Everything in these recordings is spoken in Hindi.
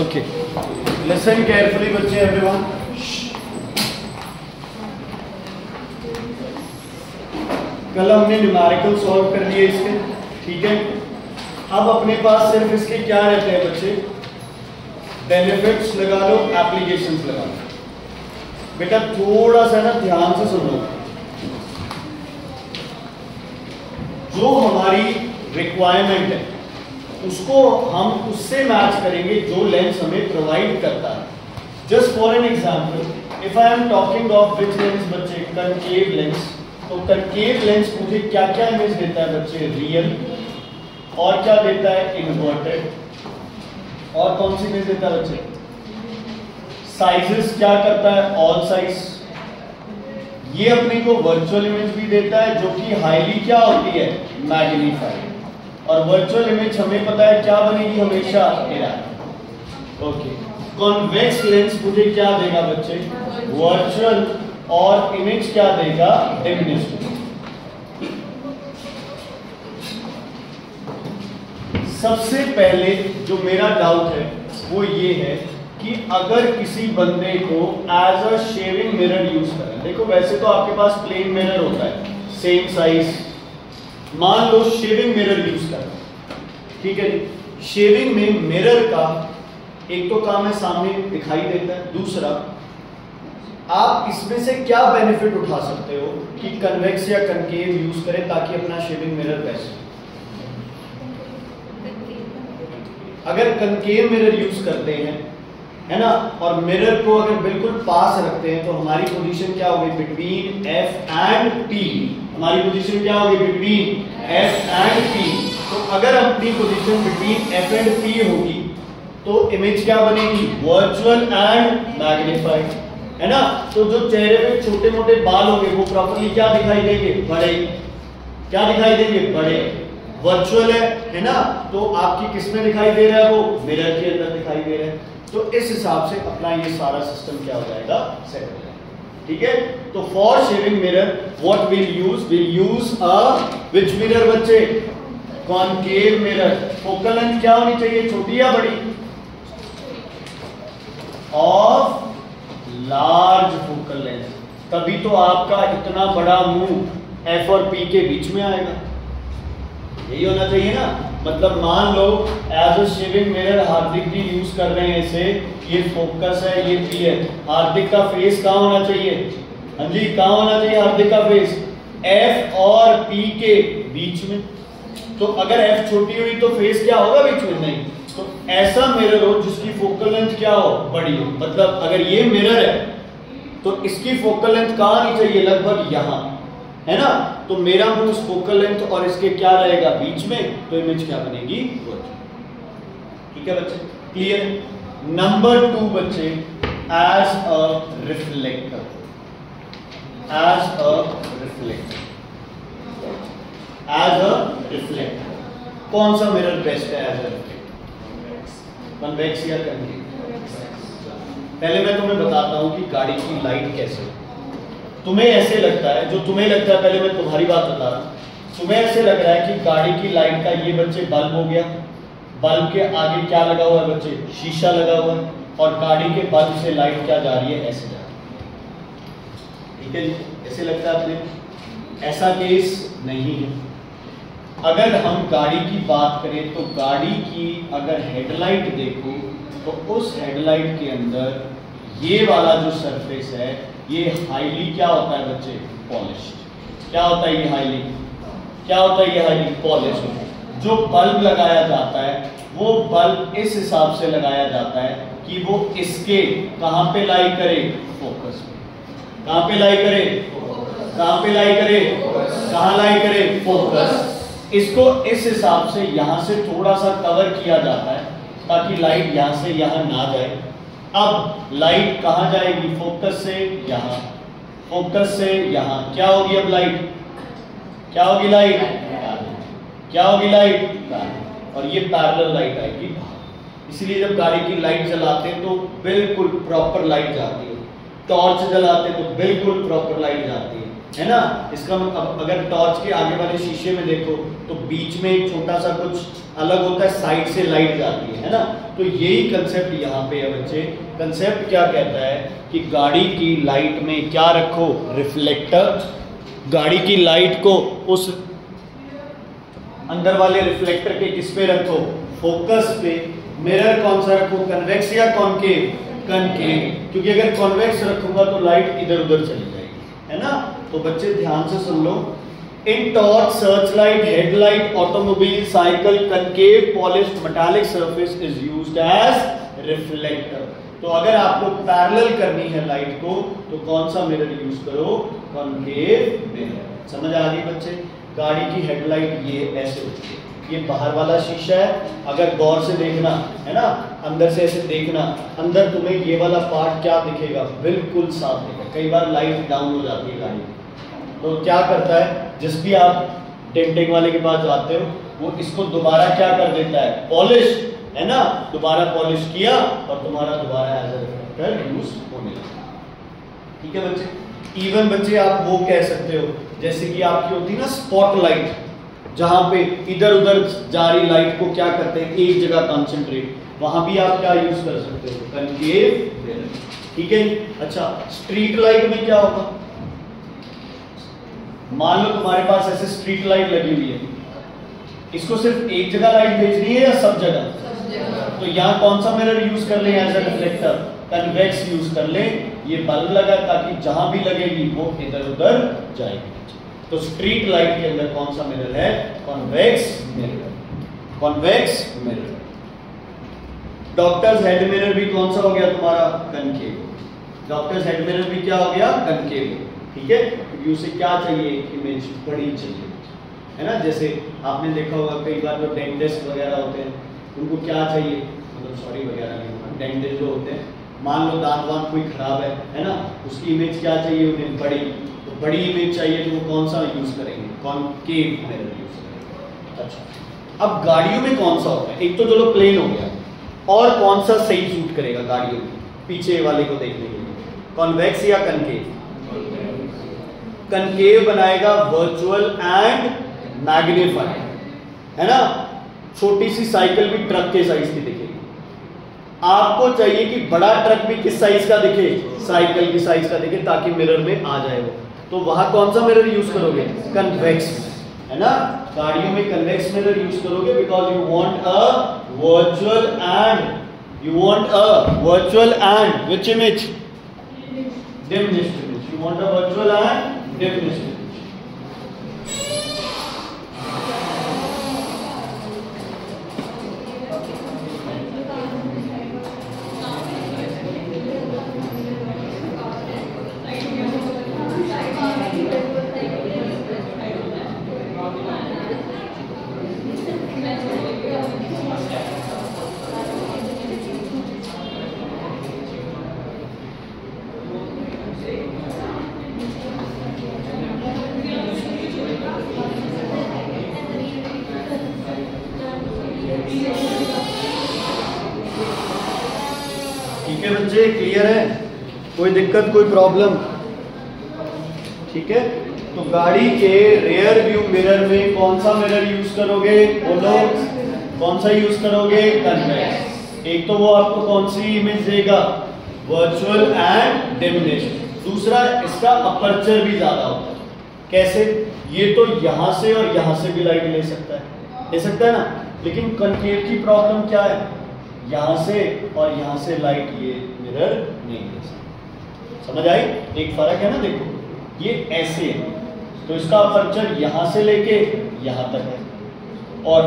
Okay. Listen carefully बच्चे everyone. कल हमने न्यूमेरिकल सॉल्व कर लिए इसके, ठीक है। अब अपने पास सिर्फ इसके क्या रहते हैं बच्चे, बेनिफिट्स लगा लो, एप्लीकेशंस लगा लो। बेटा थोड़ा सा ना ध्यान से सुनो, जो हमारी रिक्वायरमेंट है उसको हम उससे मैच करेंगे जो लेंस हमें प्रोवाइड करता है। Just for an example, if I am talking of which lens बच्चे, कनकेव लेंस, तो कनकेव लेंस मुझे क्या क्या इमेज देता है बच्चे, रियल, और क्या देता है, इन्वर्टेड, और कौन सी इमेज देता है बच्चे, साइजेस क्या करता है, ऑल साइज। ये अपने को वर्चुअल इमेज भी देता है जो कि हाईली क्या होती है, मैग्नीफाइड। और वर्चुअल इमेज हमें पता है क्या बनेगी हमेशा, ओके। कॉन्वेक्स लेंस मुझे क्या देगा बच्चे, वर्चुअल, और इमेज क्या देगा, डिमिनिश्ड। सबसे पहले जो मेरा डाउट है वो ये है कि अगर किसी बंदे को as a shaving mirror use करें, देखो वैसे तो आपके पास प्लेन मिरर होता है सेम साइज, मान लो शेविंग मिरर यूज कर, ठीक है जी। शेविंग में मिरर का एक तो काम है सामने दिखाई देता है, दूसरा आप इसमें से क्या बेनिफिट उठा सकते हो कि कन्वेक्स या कनकेव यूज करें ताकि अपना शेविंग मिरर बेस्ट। अगर कनकेव मिरर यूज करते हैं, है ना, और मिरर को अगर बिल्कुल पास रखते हैं तो हमारी पोजीशन क्या होगी, बिटवीन एफ एंड पी। हमारी पोजीशन क्या होगी, बिटवीन एफ एंड पी। तो अगर अपनी position between F and P होगी तो इमेज क्या बनेगी, वर्चुअल एंड मैग्नीफाइड, है ना। तो जो चेहरे पे छोटे मोटे बाल होंगे वो प्रॉपर्ली क्या दिखाई देंगे, बड़े। क्या दिखाई देंगे, बड़े। वर्चुअल है ना, तो आपकी किस में दिखाई दे रहा है, वो मिरर के अंदर दिखाई दे रहा है। तो इस हिसाब से अपना ये सारा सिस्टम क्या हो जाएगा, सेट हो जाएगा, ठीक है। तो for shaving mirror what will use a which mirror बच्चे, कॉनकेव मिरर। फोकल लेंथ क्या होनी चाहिए, छोटी या बड़ी, ऑफ लार्ज फोकल लेंथ, तभी तो आपका इतना बड़ा मुंह एफ और पी के बीच में आएगा। यही होना चाहिए ना। मतलब मान लो as a shaving mirror Hardik ji use कर रहे हैं इसे, ये फोकस है, ये पी है, हार्दिक का फेस कहाँ होना चाहिए, हाँ जी कहाँ होना चाहिए हार्दिक का फेस, एफ और पी के बीच में। तो अगर एफ छोटी हुई तो फेस क्या होगा, बीच में नहीं। तो ऐसा मिरर हो जिसकी फोकल लेंथ क्या हो, बड़ी हो। मतलब अगर ये मिरर है तो इसकी फोकल लेंथ कहाँ आनी चाहिए, लगभग यहाँ, है ना। तो मेरा मुंह फोकल लेंथ और इसके क्या रहेगा, बीच में, तो इमेज क्या बनेगी, ठीक है बच्चे, क्लियर। नंबर 2 बच्चे, as a reflector. As a reflector, as a reflector कौन सा मिरर बेस्ट है एज अ रिफ्लेक्टर, कन्वेक्स या कनकेव। पहले मैं तुम्हें बताता हूं कि गाड़ी की लाइट कैसे, तुम्हें ऐसे लगता है, जो तुम्हें लगता है, पहले मैं तुम्हारी बात बता रहा हूं। तुम्हें ऐसे लग रहा है कि गाड़ी की लाइट का ये बच्चे बल्ब हो गया, बल्ब के आगे क्या लगा हुआ है बच्चे, शीशा लगा हुआ है, और गाड़ी के बल्ब से लाइट क्या जा रही है, ऐसे जा रही है, ठीक है जी। ऐसे लगता है अपने, ऐसा केस नहीं है। अगर हम गाड़ी की बात करें तो गाड़ी की अगर हेडलाइट देखो तो उस हेडलाइट के अंदर ये वाला जो सरफेस है ये हाईली क्या होता है बच्चे, पॉलिश्ड। क्या होता है ये हाईली, क्या होता है ये हाईली पॉलिश्ड। जो बल्ब लगाया जाता है वो बल्ब इस हिसाब से लगाया जाता है कि वो इसके कहां पे लाई करे, फोकस पे। कहां पे लाई करे, कहां पे लाई करे, कहां लाई करे, फोकस। इसको इस हिसाब से यहां से थोड़ा सा कवर किया जाता है ताकि लाइट यहां से यहां ना जाए। अब लाइट कहां जाएगी, फोकस से यहां, फोकस से यहां। क्या होगी अब लाइट, क्या होगी लाइट, क्या होगी लाइट, और ये पैरेलल लाइट आएगी बाहर। इसलिए जब गाड़ी की लाइट जलाते हैं तो बिल्कुल प्रॉपर लाइट जाती है, टॉर्च जलाते हैं तो बिल्कुल प्रॉपर लाइट जाती है। है ना। इसका अब अगर टॉर्च के आगे वाले शीशे में देखो तो बीच में एक छोटा सा कुछ अलग होता है, साइड से लाइट जाती है ना। तो यही कंसेप्ट यहाँ पे है बच्चे। कंसेप्ट क्या कहता है कि गाड़ी की लाइट में क्या रखो, रिफ्लेक्टर। गाड़ी की लाइट को उस अंदर वाले रिफ्लेक्टर के किस पे रखो, फोकस पे। मिरर कौन सा रखो, कन्वेक्स या कॉनकेव, कनकेव, क्योंकि अगर कॉन्वेक्स रखूंगा तो लाइट इधर उधर चली जाएगी, है ना। तो बच्चे ध्यान से सुन लो। In torch, search light, headlight, automobile, cycle, concave polished metallic surface is used as reflector. तो अगर आपको पैरेलल करनी है लाइट को तो कौन सा मिरर यूज करो, कॉनकेव मिरर। समझ आ गई बच्चे। गाड़ी की हेडलाइट ये ऐसे होती है, ये बाहर वाला शीशा है, अगर गौर से देखना है ना, अंदर से ऐसे देखना, अंदर तुम्हें ये वाला पार्ट क्या दिखेगा, बिल्कुल साफ दिखेगा। कई बार लाइट डाउन हो जाती है गाड़ी, तो क्या करता है, जिस भी आप डेंटिंग वाले के पास जाते हो वो इसको दोबारा क्या कर देता है, पॉलिश, है ना, दोबारा पॉलिश किया और तुम्हारा दोबारा एज अ रिफ्लेक्टर यूज होने लगा। ठीक है बच्चे। इवन बच्चे आप वो कह सकते हो, जैसे कि आपकी होती है ना स्पॉटलाइट, जहां पे इधर उधर जा रही लाइट को क्या करते हैं, एक जगह कंसंट्रेट, वहां भी आप क्या यूज कर सकते हो, कनकेव मिरर। ठीक है। अच्छा, स्ट्रीट लाइट में क्या होगा, मान लो तुम्हारे पास ऐसे स्ट्रीट लाइट लगी हुई है, इसको सिर्फ एक जगह लाइट भेजनी है या सब जगह? तो यहाँ कौन सा मिरर यूज कर ले as a reflector, convex use कर ले। ये बल्ब लगा ताकि जहां भी लगेगी वो इधर उधर जाएगी। तो स्ट्रीट लाइट के अंदर कौन सा मिरर है, convex mirror, convex mirror. Doctors head mirror भी कौन सा हो गया तुम्हारा, कनकेव। डॉक्टर्स हेड मिरर भी क्या हो गया, कनकेव। ठीक है, क्योंकि उसे क्या चाहिए, इमेज बड़ी चाहिए, है ना। जैसे आपने देखा होगा कई बार जो डेंटिस्ट वगैरह होते हैं उनको क्या चाहिए, मतलब सॉरी वगैरह नहीं, डेंटिस्ट जो होते हैं, मान लो दांत वांत कोई खराब है ना, उसकी इमेज क्या चाहिए उन्हें, बड़ी। तो बड़ी इमेज चाहिए तो वो कौन सा यूज करेंगे, कॉनकेव मिरर यूज करेंगे। अच्छा, अब गाड़ियों में कौन सा होता है, एक तो चलो प्लेन हो गया, और कौन सा सही सूट करेगा गाड़ियों में पीछे वाले को देखने के लिए, कॉन्वेक्स या कनकेव? कनकेव बनाएगा वर्चुअल एंड मैग्नीफाइड, है ना। छोटी सी साइकिल भी ट्रक के साइज की दिखेगी। आपको चाहिए कि बड़ा ट्रक भी किस साइज का दिखे, साइकिल की साइज का दिखे, ताकि मिरर में आ जाए वो। तो वहां कौन सा मिरर यूज करोगे, कन्वेक्स, है ना। गाड़ियों में कन्वेक्स मिरर यूज करोगे because you want a virtual and which image, diminished image. You want a virtual and diminished image. ठीक है बच्चे, क्लियर है, कोई दिक्कत कोई प्रॉब्लम? ठीक है। तो गाड़ी के रेयर व्यू मिरर में कौन सा मिरर यूज करोगे, बोलो, कौन सा यूज करोगे, कन्वेक्स। एक तो वो आपको कौन सी इमेज देगा, वर्चुअल एंड डिमिनिश्ड। दूसरा, इसका अपर्चर भी ज्यादा होता है। कैसे, ये तो यहां से और यहां से भी लाइट ले सकता है ना, लेकिन कनकेव की प्रॉब्लम क्या है, यहां से और यहां से लाइट ये मिरर नहीं ले सकता। समझ आई, एक फर्क है ना। देखो ये ऐसे है तो इसका अपर्चर यहां से लेके यहां तक है, और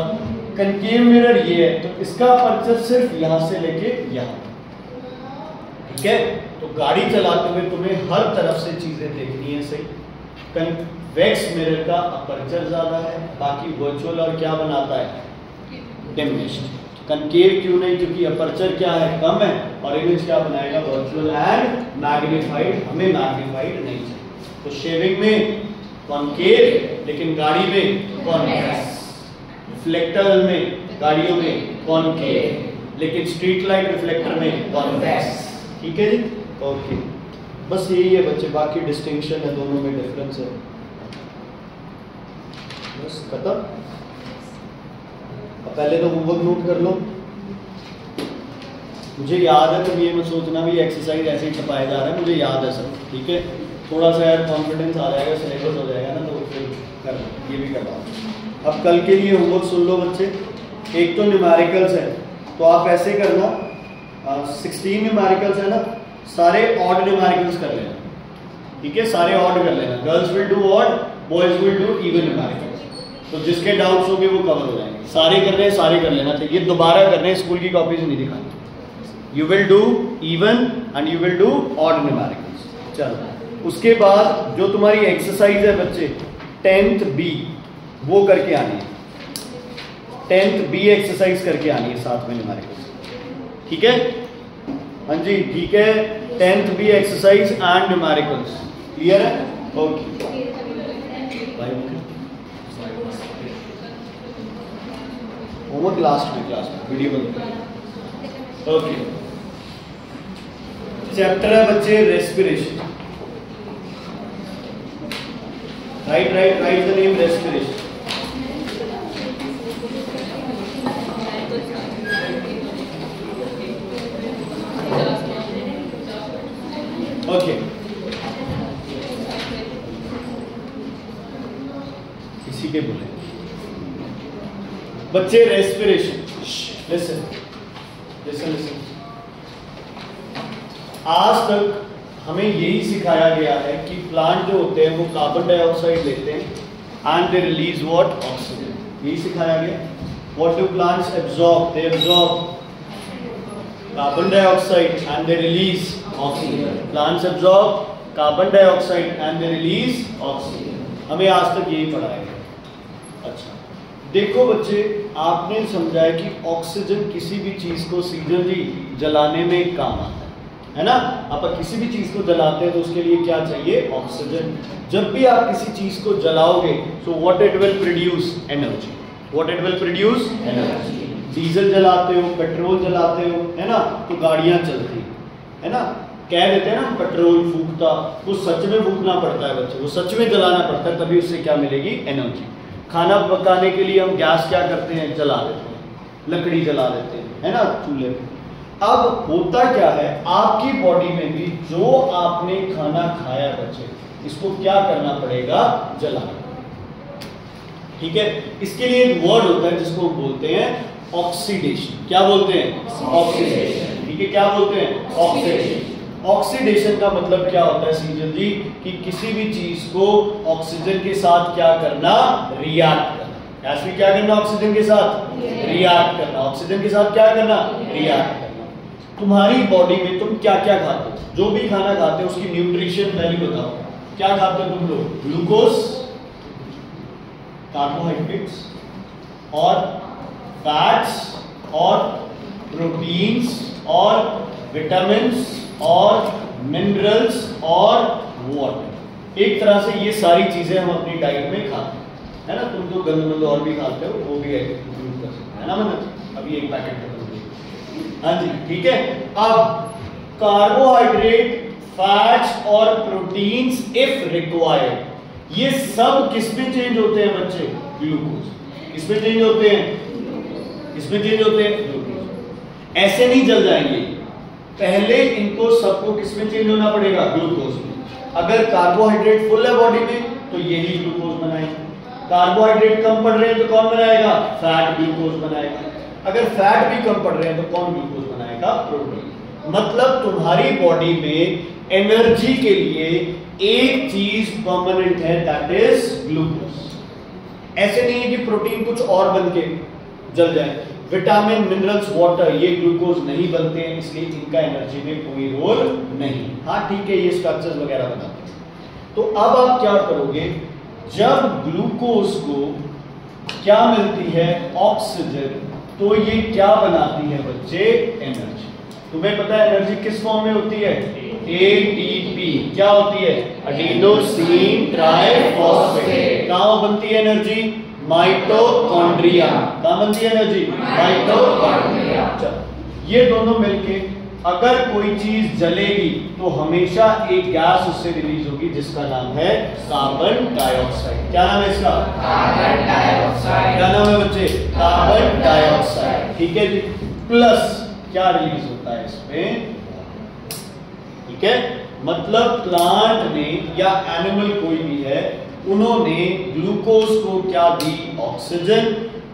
कनकेव मिरर ये है तो इसका अपर्चर सिर्फ यहां से लेके यहां तक। ठीक है। तो गाड़ी चलाते हुए तुम्हें हर तरफ से चीजें देखनी है सही। कन्वेक्स मिरर का अपर्चर ज्यादा है, बाकी वर्चुअल और क्या बनाता है, डिमिनिश्ड। कनकेव क्यों नहीं, क्योंकि अपर्चर क्या है, कम है, और इमेज क्या बनाएगा, वर्चुअल एंड मैग्नीफाइड। हमें मैग्नीफाइड नहीं चाहिए। तो शेविंग में कॉनकेव, लेकिन गाड़ी में कॉन्वेक्स। रिफ्लेक्टर में, गाड़ियों में कॉनकेव, लेकिन स्ट्रीट लाइट रिफ्लेक्टर में कॉन्वेक्स। ठीक है जी, ओके। बस यही है बच्चे, बाकी डिस्टिंक्शन है, दोनों में डिफरेंस है, बस खत्म। अब पहले तो होमवर्क नोट कर लो। मुझे याद है, तुम ये मत सोचना भी एक्सरसाइज ऐसे ही छपाया जा रहा है, मुझे याद है सब, ठीक है। थोड़ा सा यार कॉन्फिडेंस आ जाएगा, सिलेबस हो जाएगा ना, तो फिर कर ये भी करवा। अब कल के लिए होमवर्क सुन लो बच्चे। एक तो न्यूमेरिकल्स है, तो आप ऐसे करना, 16 न्यूमेरिकल्स है ना, सारे ऑड न्यूमेरिकल्स कर लेना, ठीक है, सारे ऑड कर लेना। Girls will do odd, boys will do even numericals. तो जिसके डाउट्स होंगे वो कवर हो जाएंगे। सारे कर रहे हैं, सारे कर लेना चाहिए, दोबारा करने हैं, स्कूल की कॉपी से नहीं दिखानी। You will do even and you will do odd numericals. चलो, उसके बाद जो तुम्हारी एक्सरसाइज है बच्चे 10th B, वो करके आनी है। 10th B एक्सरसाइज करके आनी है साथ में न्यूमेरिकल्स, ठीक है। हाँ जी ठीक है, 10th B exercise and numericals clear है? ओके, होमवर्क लास्ट में क्लास में वीडियो बंद करें। ओके, चैप्टर है बच्चे respiration. Right the name respiration. Okay, इसी के बोले बच्चे रेस्पिरेशन। लिसन लिसन लिसन, आज तक हमें यही सिखाया गया है कि प्लांट जो होते हैं वो कार्बन डाइऑक्साइड लेते हैं and they release what, oxygen. यही सिखाया गया। What do plants absorb? They absorb carbon dioxide and they release oxygen. Plants absorb carbon dioxide and they release oxygen. हमें आज तक यही पढ़ाया गया। अच्छा देखो बच्चे, आपने समझा है कि ऑक्सीजन किसी भी चीज को सीधे जलाने में काम आता है ना। आप किसी भी चीज को जलाते हैं तो उसके लिए क्या चाहिए? ऑक्सीजन। जब भी आप किसी चीज को जलाओगे तो what it will produce? Energy. What it will produce? Energy. Diesel जलाते हो, पेट्रोल जलाते हो, है ना, तो गाड़ियां चलती है ना। कह देते हैं ना पेट्रोल फूकता, वो सच में फूकना पड़ता है बच्चे, वो सच में जलाना पड़ता है, तभी उससे क्या मिलेगी? एनर्जी। खाना पकाने के लिए हम गैस क्या करते हैं? जला देते हैं, लकड़ी जला देते हैं, है ना, चूल्हे पे। अब होता क्या है, आपकी बॉडी में भी जो आपने खाना खाया बच्चे, इसको क्या करना पड़ेगा? जलाना। ठीक है, इसके लिए एक वर्ड होता है जिसको बोलते हैं ऑक्सीडेशन। क्या बोलते हैं? ऑक्सीडेशन। ठीक है, क्या बोलते हैं? ऑक्सीडेशन। ऑक्सीडेशन का मतलब क्या होता है सीजन जी? कि किसी भी चीज को ऑक्सीजन के साथ क्या करना? रिएक्ट करना। ऐसे क्या करना? ऑक्सीजन के साथ रिएक्ट करना। ऑक्सीजन के साथ क्या करना? रिएक्ट करना। तुम्हारी बॉडी में तुम क्या क्या खाते हो? जो भी खाना खाते हो उसकी न्यूट्रिशन वैल्यू बताओ। क्या खाते हो तुम लोग? ग्लूकोज, कार्बोहाइड्रेट्स और फैट्स और प्रोटीन्स और विटामिन्स और मिनरल्स और वाटर। एक तरह से ये सारी चीजें हम अपनी डाइट में खाते हैं, है ना। तुम तो गंदमंद और भी खाते हो, वो भी इंक्लूड कर सकते हैं ना। मतलब अभी एक पैकेट खत्म हो गया। हाँ जी ठीक है। अब कार्बोहाइड्रेट, फैट्स और प्रोटीन्स इफ रिक्वायर्ड, ये सब किसमें चेंज होते हैं बच्चे? ग्लूकोज। किसमें चेंज होते हैं? किसमें चेंज होते हैं? ग्लूकोज। ऐसे नहीं जल जाएंगे, पहले इनको सबको किसमें चेंज होना पड़ेगा? ग्लूकोज में। अगर कार्बोहाइड्रेट फुल है बॉडी में तो यही ग्लूकोज बनाएगा। कार्बोहाइड्रेट कम पड़ रहे हैं तो कौन बनाएगा? फैट ग्लूकोज बनाएगा। अगर फैट भी कम पड़ रहे हैं तो कौन ग्लूकोज बनाएगा? प्रोटीन। मतलब तुम्हारी बॉडी में एनर्जी के लिए एक चीज परमानेंट है, दैट इज ग्लूकोज। ऐसे नहीं है कि प्रोटीन कुछ और बन के जल जाए। विटामिन, मिनरल्स, वाटर, ये ग्लूकोज नहीं बनते हैं, इसलिए इनका एनर्जी में कोई रोल नहीं। हाँ ठीक है, ये स्ट्रक्चर्स वगैरह बनाते हैं। तो अब आप क्या करोगे? जब ग्लूकोज को क्या मिलती है? ऑक्सीजन, तो ये क्या बनाती है बच्चे? एनर्जी। तुम्हें पता है एनर्जी किस फॉर्म में होती है? एटीपी। क्या होती है? Adenosine triphosphate. कहां बनती है एनर्जी? माइटोकॉन्ड्रिया। कहां बनती है एनर्जी? माइटोकॉन्ड्रिया। ये दोनों मिलके अगर कोई चीज जलेगी तो हमेशा एक गैस उससे रिलीज होगी जिसका नाम है कार्बन डाइऑक्साइड। क्या नाम है इसका? Carbon dioxide. क्या नाम है बच्चे? Carbon dioxide. ठीक है जी। प्लस क्या रिलीज होता है इसमें? ठीक है, मतलब प्लांट ने या एनिमल कोई भी है, उन्होंने ग्लूकोज को क्या दी? ऑक्सीजन।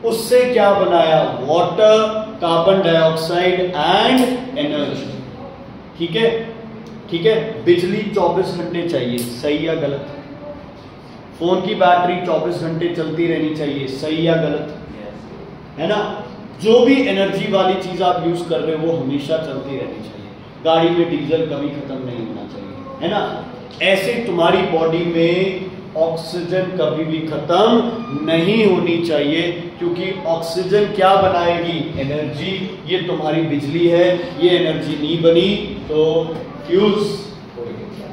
उससे क्या बनाया? Water, carbon dioxide and energy. ठीक है, ठीक है। बिजली 24 घंटे चाहिए, सही या गलत? फोन की बैटरी 24 घंटे चलती रहनी चाहिए, सही या गलत? है ना? जो भी एनर्जी वाली चीज आप यूज कर रहे हो वो हमेशा चलती रहनी चाहिए। गाड़ी में डीजल कभी खत्म नहीं होना चाहिए, है ना? ऐसे तुम्हारी बॉडी में ऑक्सीजन कभी भी खत्म नहीं होनी चाहिए, क्योंकि ऑक्सीजन क्या बनाएगी? एनर्जी। ये तुम्हारी बिजली है, ये एनर्जी नहीं बनी तो फ्यूज हो गया।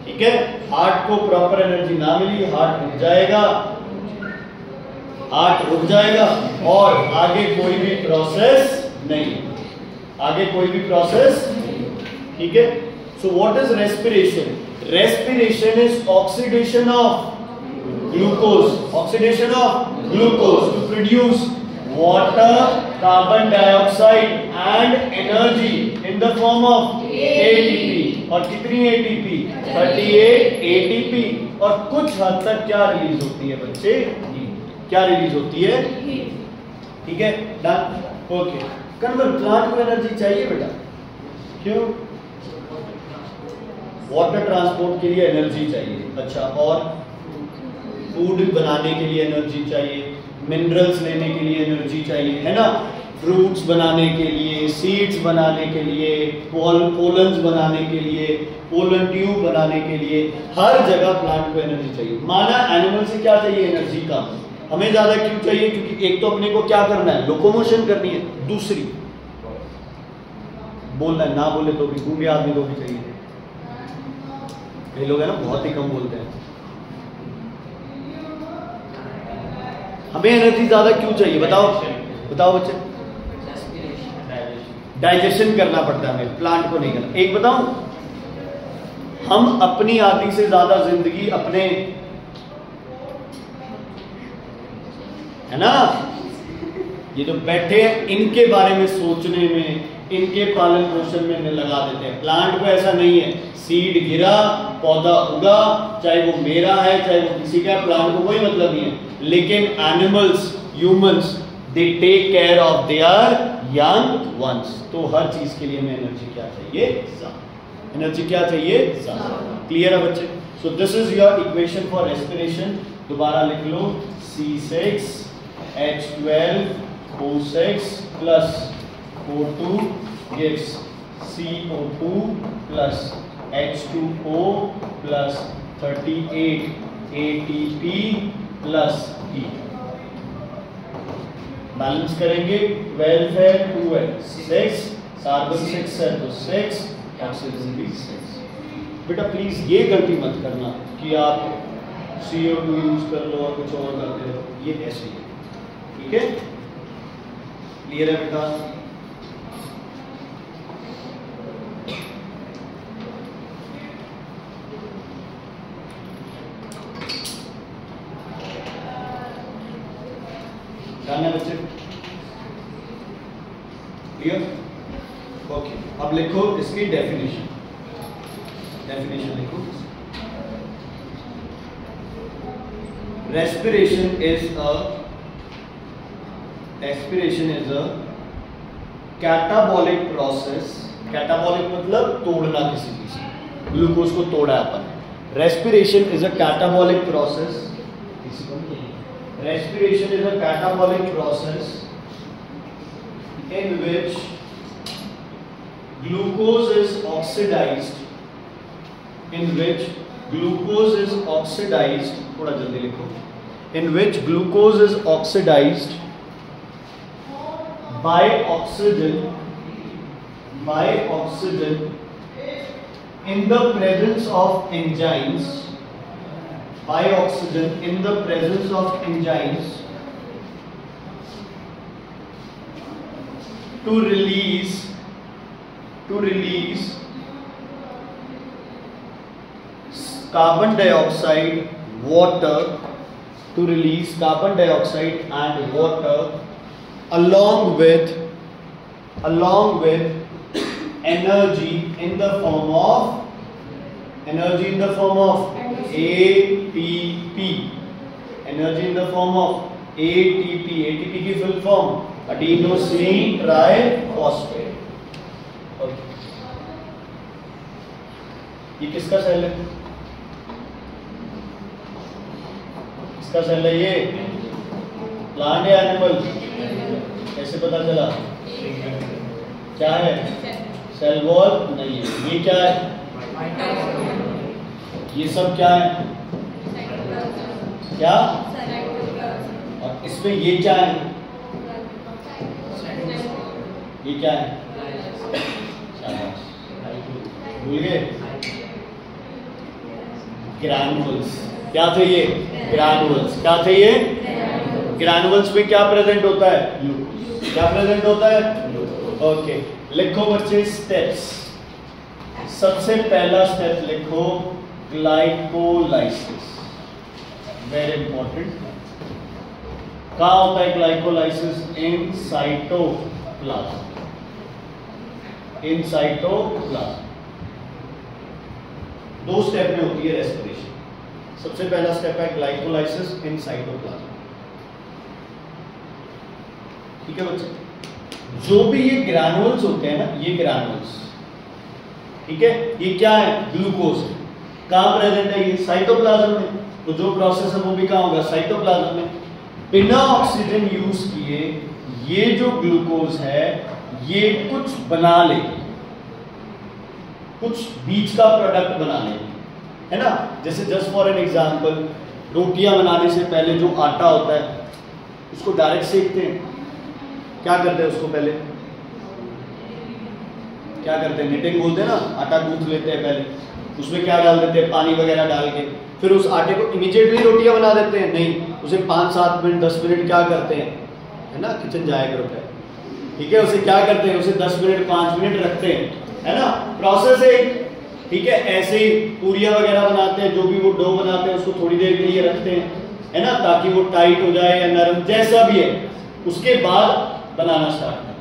ठीक है, हार्ट को प्रॉपर एनर्जी ना मिली, हार्ट रुक जाएगा, हार्ट रुक जाएगा और आगे कोई भी प्रोसेस नहीं, आगे कोई भी प्रोसेस। ठीक है। So what is respiration? Respiration is oxidation of glucose, oxidation of glucose to produce water, carbon dioxide and energy in the form of ATP। और कितनी ATP? 38 ATP। और कुछ हद तक क्या रिलीज होती है बच्चे? क्या रिलीज होती है? ठीक है, डन। Okay, convert. प्लांट को एनर्जी चाहिए बेटा, क्यों? वाटर ट्रांसपोर्ट के लिए एनर्जी चाहिए। अच्छा, और फूड बनाने के लिए एनर्जी चाहिए, मिनरल्स लेने के लिए एनर्जी चाहिए, है ना? फ्रूट्स बनाने के लिए, सीड्स बनाने के लिए, पोलन्स बनाने के लिए, पोलन ट्यूब बनाने के लिए, हर जगह प्लांट को एनर्जी चाहिए। माना एनिमल से क्या चाहिए? एनर्जी कम। हमें ज्यादा क्यों चाहिए? क्योंकि एक तो अपने को क्या करना है? लोकोमोशन करनी है। दूसरी बोलना है, ना बोले तो भी, गूंगे आदमी को भी चाहिए। ये लोग है ना बहुत ही कम बोलते हैं। हमें एनर्जी ज्यादा क्यों चाहिए? बताओ बताओ बच्चे। डाइजेशन करना पड़ता है हमें, प्लांट को नहीं करना। एक बताऊं, हम अपनी आधी से ज्यादा जिंदगी अपने, है ना, ये जो बैठे हैं इनके बारे में सोचने में, इनके पालन पोषण में लगा देते हैं। प्लांट को ऐसा नहीं है, सीड गिरा, पौधा उगा, चाहे वो मेरा है चाहे वो किसी का है, प्लांट को कोई मतलब नहीं है। लेकिन animals, humans, they take care of their young ones. तो हर चीज के लिए हमें एनर्जी क्या चाहिए? एनर्जी क्या चाहिए? क्लियर है बच्चे? So this is your equation for respiration. दोबारा लिख लो, C6H12O6 plus O2 gives CO2 plus H2O plus 38 ATP plus E। Balance करेंगे, 12 है, 2 है, 6, कार्बन 6 है तो 6, ऑक्सीजन भी 6। बेटा प्लीज ये गलती मत करना कि आप CO2 यूज कर लो और कुछ और करते हो, ये ऐसे ही है। ठीक है, क्लियर है बेटा? जानना बच्चे? क्लियर? ओके, अब लिखो इसकी डेफिनेशन। डेफिनेशन लिखो, respiration is a catabolic process। catabolic मतलब तोड़ना किसी चीज को, ग्लूकोज को तोड़ा अपन। respiration is a catabolic process। respiration is a catabolic process in which glucose is oxidized, थोड़ा जल्दी लिखो, in which glucose is oxidized by oxygen in the presence of enzymes, to release to release carbon dioxide, water, to release carbon dioxide and water along with energy in the form of ATP. Energy in the form of ATP. ATP की full form adenosine triphosphate. Okay. ये किसका सेल है? किसका सेल है ये? प्लांट या एनिमल? कैसे पता चला? क्या है? सेल वॉल नहीं है। ये क्या है? ये सब क्या है? क्या? और इसमें ये क्या है? ये क्या है? भूल गए? ग्रैनुल्स। क्या थे ये? ग्रैनुल्स। क्या थे ये? ग्रैनुल्स में क्या प्रेजेंट होता है? क्या प्रेजेंट होता है? ओके, लिखो बच्चे स्टेप्स। सबसे पहला स्टेप लिखो ग्लाइकोलाइसिस। Very important. कहाँ होता है glycolysis? In cytoplasm. In cytoplasm. दो स्टेप में होती है रेस्पिरेशन। सबसे पहला स्टेप है ग्लाइकोलाइसिस इन साइटोप्लाज्म। ठीक है बच्चे? जो भी ये ग्रैनुल्स होते हैं ना, ये ग्रैनुल्स, ठीक है, ये क्या है? ग्लूकोज है। कहां प्रेजेंट है ये? साइटोप्लाज्म में। तो जो प्रोसेस है वो भी कहां होगा? साइटोप्लाज्म में। बिना ऑक्सीजन यूज किए ये जो ग्लूकोज है ये कुछ बना लेगी, कुछ बीच का प्रोडक्ट बना लेगी, है ना? जैसे जस्ट फॉर एन एग्जांपल, रोटियां बनाने से पहले जो आटा होता है उसको डायरेक्ट सेकते हैं। क्या करते हैं उसको? पहले क्या करते हैं? निटिंग बोलते हैं ना। आटा गूंथ लेते हैं पहले, उसमें क्या डाल देते हैं? पानी वगैरह डाल के फिर उस आटे को इमीडिएटली रोटियां बना देते हैं? नहीं, उसे 5-7 मिनट 10 मिनट क्या करते हैं, है ना? किचन जाया करो पहले, ठीक है? उसे क्या करते हैं? उसे 10 मिनट 5 मिनट रखते हैं, है ना? प्रोसेस है, ठीक है? ऐसे ही पूरियां वगैरह बनाते हैं, जो भी वो डो बनाते हैं उसको थोड़ी देर के लिए रखते हैं, है ना? ताकि वो टाइट हो जाए या नरम, जैसा भी है, उसके बाद बनाना स्टार्ट करें।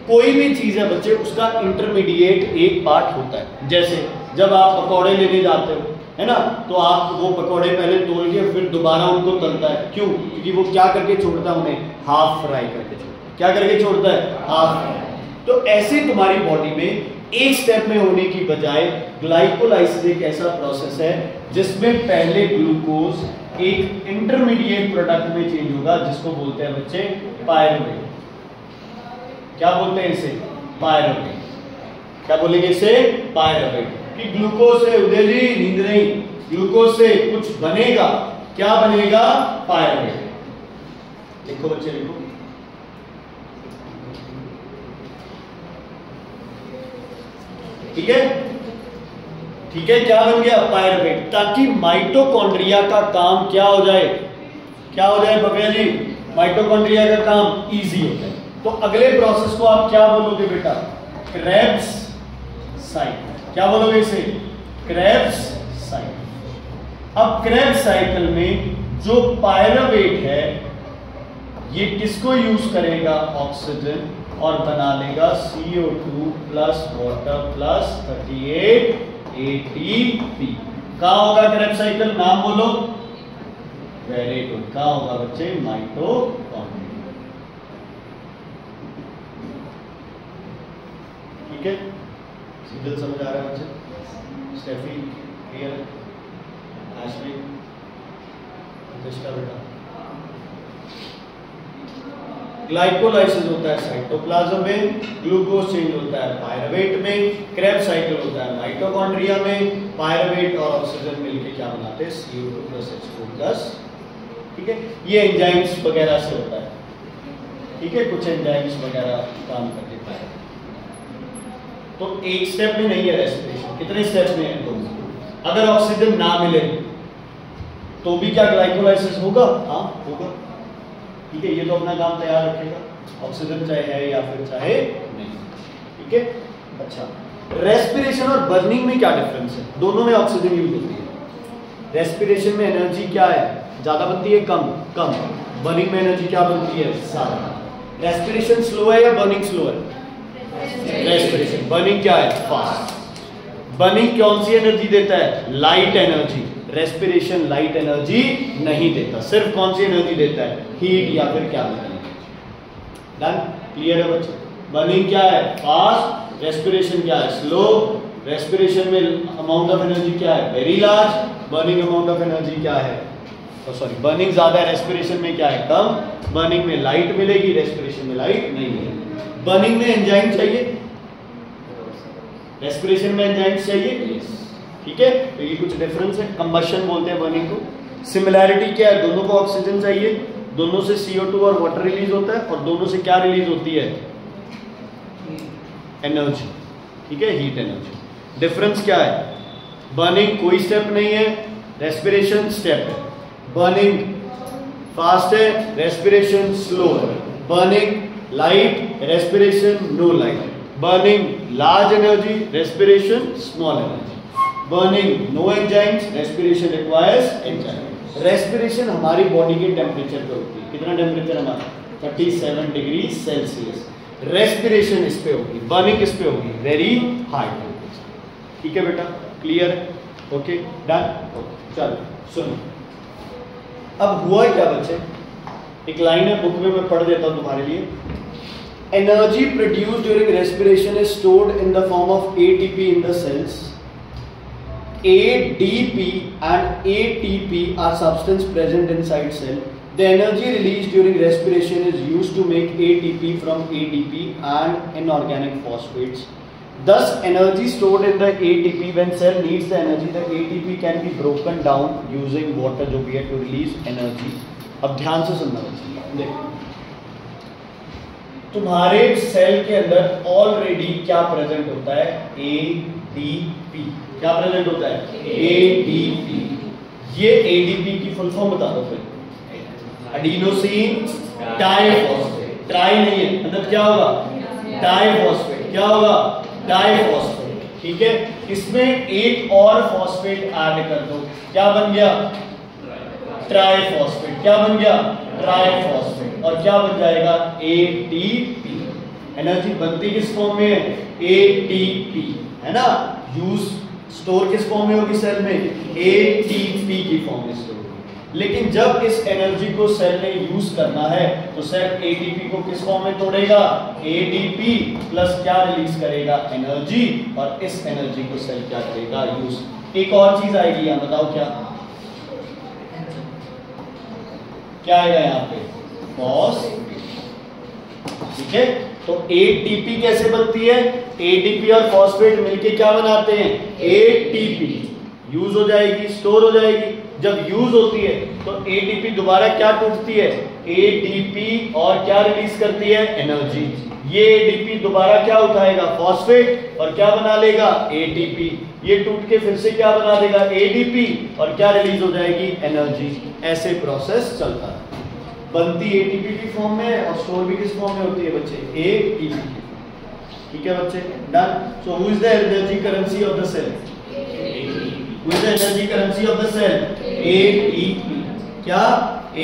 कोई भी चीज है बच्चे, उसका इंटरमीडिएट एक पार्ट होता है। जैसे जब आप पकौड़े लेने जाते हो, है ना, तो आप वो पकौड़े पहले तोल के फिर दोबारा उनको तलता है। क्यों? क्योंकि वो क्या करके छोड़ता है? उन्हें हाफ फ्राई करके छोड़ता है। क्या करके छोड़ता है? Half fry. तो ऐसे तुम्हारी बॉडी में एक स्टेप में होने की बजाय ग्लाइकोलाइसिस एक ऐसा प्रोसेस है जिसमें पहले ग्लूकोज एक इंटरमीडिएट प्रोडक्ट में चेंज होगा, जिसको बोलते हैं बच्चे पायरुवेट। क्या बोलते हैं इसे? पायरुवेट। क्या बोलेंगे इसे? पायरुवेट। कि ग्लूकोज से, उदय जी नींद नहीं, ग्लूकोज से कुछ बनेगा। क्या बनेगा? पायरुवेट। लिखो बच्चे, लिखो। ठीक है? ठीक है, क्या बन गया? पायरुवेट। ताकि माइटोकॉन्ड्रिया का काम क्या हो जाए? क्या हो जाए भव्या जी? माइटोकॉन्ड्रिया का काम इजी हो जाए। तो अगले प्रोसेस को आप क्या बोलोगे बेटा? Krebs cycle. क्या बोलोगे इसे? Krebs cycle. अब क्रेब्स साइकिल में जो पायरुवेट है ये किसको यूज करेगा? ऑक्सीजन, और बना लेगा CO2 plus water plus 38 ATP। कहां होगा क्रेब्स साइकिल? नाम बोलो। Very good. कहां होगा बच्चे? माइटोकॉन्ड्रिया। ठीक है? सिग्नल समझ आ रहा है बच्चे? Steffi clear? आशवी बेटा? ग्लाइकोलाइसिस होता है साइटोप्लाज्म में, ग्लूकोज चेंज होता है पायरुवेट में, क्रेब्स साइकिल होता है माइटोकॉन्ड्रिया में। पायरुवेट और ऑक्सीजन मिलकर क्या बनाते हैं? CO2 plus H2 plus. ठीक है? ये एंजाइम्स वगैरह से होता है। ठीक है? कुछ एंजाइम्स वगैरह काम कर देता है। तो एक स्टेप में नहीं है रेस्पिरेशन। कितने स्टेप्स में है? 2। अगर ऑक्सीजन ना मिले तो भी क्या ग्लाइकोलाइसिस होगा? हाँ होगा। ठीक है? ये तो अपना काम तैयार रखेगा, ऑक्सीजन चाहे है या फिर चाहे नहीं। ठीक है? अच्छा, रेस्पिरेशन और बर्निंग में क्या डिफरेंस है? दोनों में ऑक्सीजन यूज होती है। रेस्पिरेशन में एनर्जी क्या है, ज्यादा बनती है कम कम, बर्निंग में एनर्जी क्या बनती है ज्यादा। रेस्पिरेशन स्लो है या बर्निंग स्लो है? रेस्पिरेशन। बर्निंग क्या है फास्ट। बर्निंग कौन सी एनर्जी देता है? Light energy. Respiration light energy नहीं देता, सिर्फ कौन सी एनर्जी देता है? हीट या फिर केमिकल एनर्जी। डन, क्लियर है बच्चे? बर्निंग क्या है फास्ट, रेस्पिरेशन क्या है स्लो। रेस्पिरेशन में अमाउंट ऑफ एनर्जी क्या है very large, burning amount of energy क्या है, सॉरी बर्निंग ज्यादा है, रेस्पिरेशन में क्या है कम। बर्निंग में लाइट मिलेगी, रेस्पिरेशन में लाइट नहीं मिलेगी। बर्निंग में एंजाइम चाहिए, रेस्पिरेशन में एंजाइम्स चाहिए, ठीक है। तो ये कुछ डिफरेंस है, कंबशन बोलते हैं बर्निंग को। सिमिलैरिटी क्या है? दोनों को ऑक्सीजन चाहिए, दोनों से CO2 और वाटर रिलीज होता है, और दोनों से क्या रिलीज होती है? एनर्जी, ठीक है, हीट एनर्जी। डिफरेंस क्या है? बर्निंग कोई स्टेप नहीं है, रेस्पिरेशन स्टेप है। बर्निंग फास्ट है, रेस्पिरेशन स्लो है। Burning light, respiration no light. Burning large energy, respiration small energy. Burning no enzymes, respiration requires enzyme. Respiration हमारी बॉडी के टेम्परेचर पे होती है। कितना टेम्परेचर हमारा? 37 डिग्री सेल्सियस। रेस्पिरेशन इस पे होगी, बर्निंग किस पे होगी? Very high temperature. ठीक है बेटा, क्लियर है? Okay done. चलो सुनो, अब हुआ क्या बच्चे, एक लाइन है बुक में, मैं पढ़ देता हूं तुम्हारे लिए। Energy produced during respiration is stored in the form of ATP in the cells. ADP and ATP are substance present inside cell. The energy released during respiration is used to make ATP from ADP and inorganic phosphates. Thus, energy stored in the ATP, when cell needs the energy, the ATP can be broken down using water जो भी है to release energy. अब ध्यान से सुनना बच्चे, देखो तुम्हारे सेल के अंदर ऑलरेडी क्या प्रेजेंट होता है? ADP। क्या प्रेजेंट होता है? ADP। ये ADP की फुल फॉर्म बता दो फिर। Adenosine diphosphate. ट्राई नहीं है, अंदर क्या होगा? डाइफॉस्फेट। क्या होगा? डाइफॉस्फेट। ठीक है, इसमें एक और फॉस्फेट ऐड कर दो, क्या बन गया? ट्राइफॉस्फेट। क्या बन गया? ट्राइफॉस्फेट। और क्या बन जाएगा? ATP। एनर्जी बनती किस फॉर्म में है? ATP, है ना। यूज स्टोर किस फॉर्म में होगी सेल में? ATP की फॉर्म में स्टोर होगी। लेकिन जब इस एनर्जी को सेल ने यूज करना है तो सेल ATP को किस फॉर्म में तोड़ेगा? ADP प्लस क्या रिलीज करेगा? एनर्जी। और इस एनर्जी को सेल क्या करेगा? यूज। एक और चीज आएगी यहां, बताओ क्या क्या आएगा यहाँ पे? फॉस्फेट। ठीक है, तो ATP कैसे बनती है? ADP और फॉस्फेट मिलके क्या बनाते हैं? ATP। यूज हो जाएगी, स्टोर हो जाएगी। जब यूज होती है तो ATP दोबारा क्या टूटती है? ADP, और क्या रिलीज करती है? एनर्जी। ये ADP दोबारा क्या उठाएगा? फॉस्फेट, और क्या बना लेगा? ATP। ये टूट के फिर से क्या बना देगा? ADP, और क्या रिलीज हो जाएगी? एनर्जी। ऐसे प्रोसेस चलता है। बनती ATP की फॉर्म में और स्टोर भी किस फॉर्म में होती है बच्चे? ATP की। ठीक है बच्चे, done. So who is the energy currency of the cell? Who is the energy currency of the cell? ATP। क्या?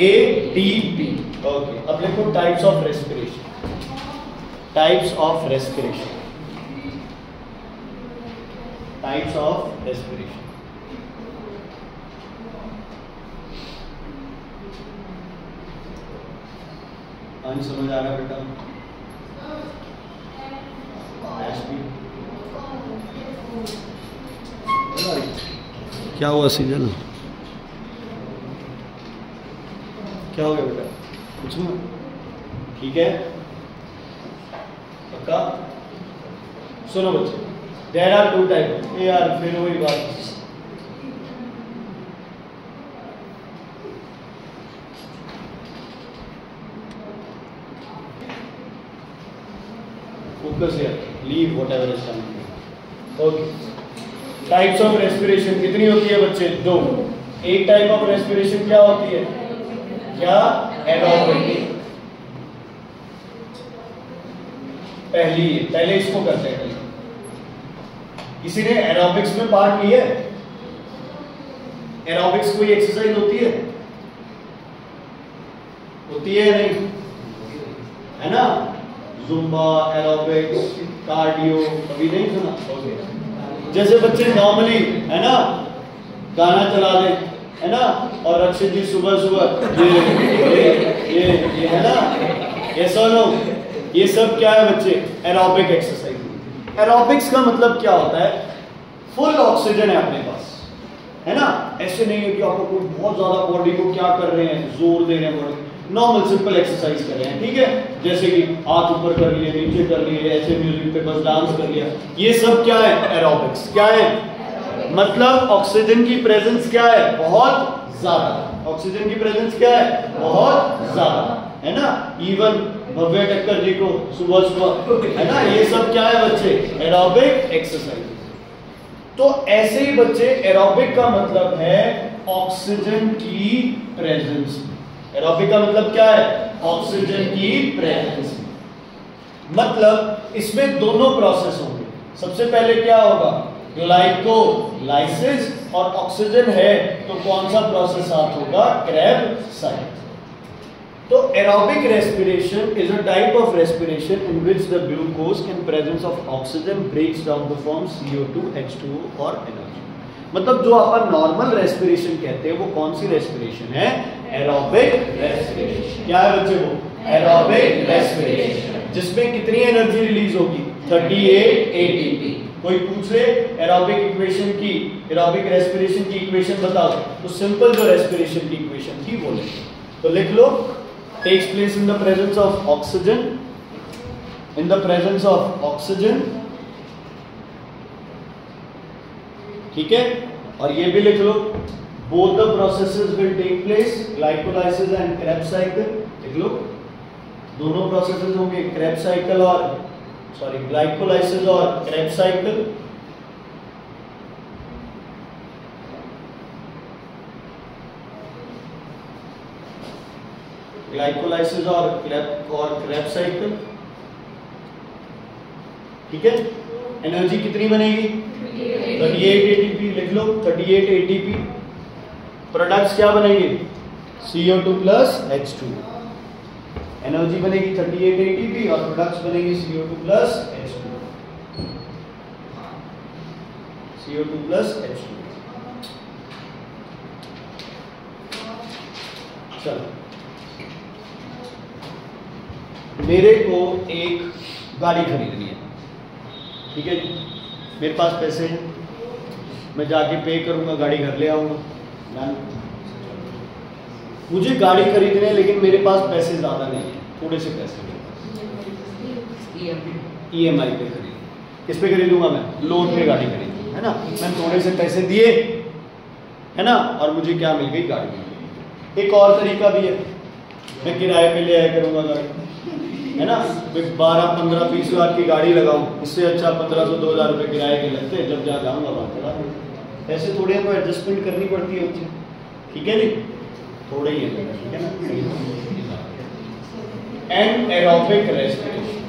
ATP। ओके, अब लिखो types of respiration. Types of respiration. Types of respiration. समझ आ रहा है बेटा? क्या हुआ सीजन? क्या हो गया बेटा? कुछ नहीं, ठीक है पक्का। सुनो बच्चे, देयर आर टू टाइप। यार फिर वही बात, focus here, leave whatever is coming. Okay, types of respiration कितनी होती है बच्चे? दो। एक टाइप ऑफ रेस्पिरेशन क्या होती है? क्या? एरोबिक। पहले इसको करते हैं। किसी ने एरोबिक्स में पार्ट लिया है? एरोबिक्स कोई एक्सरसाइज होती है? होती है या नहीं? है ना? जुम्बा, एरोबिक्स, कार्डियो, कभी नहीं सुना? जैसे बच्चे नॉर्मली, है ना, गाना चला दे, है ना, और रक्षित जी सुबह सुबह ये है ना, ये सुनो, ये सब क्या है बच्चे? Aerobic exercise. एरोबिक्स का मतलब क्या होता है? फुल ऑक्सीजन है अपने पास, है ना? ऐसे नहीं है कि आपको कोई बहुत ज्यादा बॉडी को क्या कर रहे हैं, जोर दे रहे हैं बॉडी, नॉर्मल सिंपल एक्सरसाइज कर रहे हैं, ठीक है? जैसे कि हाथ ऊपर कर लिए, नीचे कर लिए, ऐसे म्यूजिक पे बस डांस कर लिया, ये सब क्या है? एरोबिक्स। क्या है? मतलब ऑक्सीजन की प्रेजेंस क्या है? बहुत ज्यादा। ऑक्सीजन की प्रेजेंस क्या है? बहुत ज्यादा, है ना? इवन भव्य टक्कर जी को सुबह सुबह, है ना, ये सब क्या है बच्चे? Aerobic exercise. तो ऐसे ही बच्चे, एरोबिक का मतलब है ऑक्सीजन की प्रेजेंस। एरोबिक का मतलब क्या है? ऑक्सीजन की प्रेजेंस। मतलब इसमें दोनों प्रोसेस होंगे। सबसे पहले क्या होगा? ग्लाइकोलाइसिस, और ऑक्सीजन है तो कौन सा प्रोसेस साथ होगा? Krebs cycle. तो aerobic respiration is a type of respiration in which the glucose in presence of oxygen breaks down to form CO2, H2O और एनर्जी। मतलब जो अपन नॉर्मल रेस्पिरेशन कहते हैं वो कौन सी रेस्पिरेशन है? Aerobic respiration. क्या है बच्चे? वो एरोबिक रेस्पिरेशन, जिसमें कितनी एनर्जी रिलीज होगी? 38 ATP। कोई पूछ ले एरोबिक इक्वेशन की, एरोबिक रेस्पिरेशन की इक्वेशन बताओ, तो सिंपल जो रेस्पिरेशन की इक्वेशन थी वो लिख लो। तो लिख लो, takes place in the presence of oxygen, in the presence of oxygen, ठीक है? और ये भी लिख लो, both the processes will take place, glycolysis and Krebs cycle। लिख लो, दोनों प्रोसेसेस होंगे, Krebs cycle और ग्लाइकोलाइसिस और Krebs cycle। ग्लाइकोलाइसिस और Krebs cycle, ठीक है? एनर्जी कितनी बनेगी? 38 ATP। लिख लो, 38 ATP। प्रोडक्ट्स क्या बनेंगे? CO2 plus H2। एनर्जी बनेगी 38 ATP और प्रोडक्ट्स बनेंगे CO2 plus H2। CO2 plus H2। चलो, मेरे को एक गाड़ी खरीदनी है, ठीक है जी? मेरे पास पैसे हैं, मैं जाके पे करूंगा, गाड़ी घर ले आऊंगा। मुझे गाड़ी खरीदनी है लेकिन मेरे पास पैसे ज्यादा नहीं है, थोड़े से पैसे मेरे पास। EMI पे खरीद, किस पे खरीदूंगा? मैं लोन पे गाड़ी खरीदूंगा, है ना? मैं थोड़े से पैसे दिए, है ना, और मुझे क्या मिल गई? गाड़ी मिल गई। एक और तरीका भी है, मैं किराए पे ले आया करूंगा गाड़ी, है ना? 12, 15, 20 लाख की गाड़ी लगाऊं, इससे अच्छा 1500, 2000 रुपए किराए के लगते हैं, जब जा जाऊंगा वहां चला। ऐसे थोड़े हमको एडजस्टमेंट करनी पड़ती है बच्चे, ठीक है जी? थोड़े ही है, ठीक है ना? And aerobic respiration,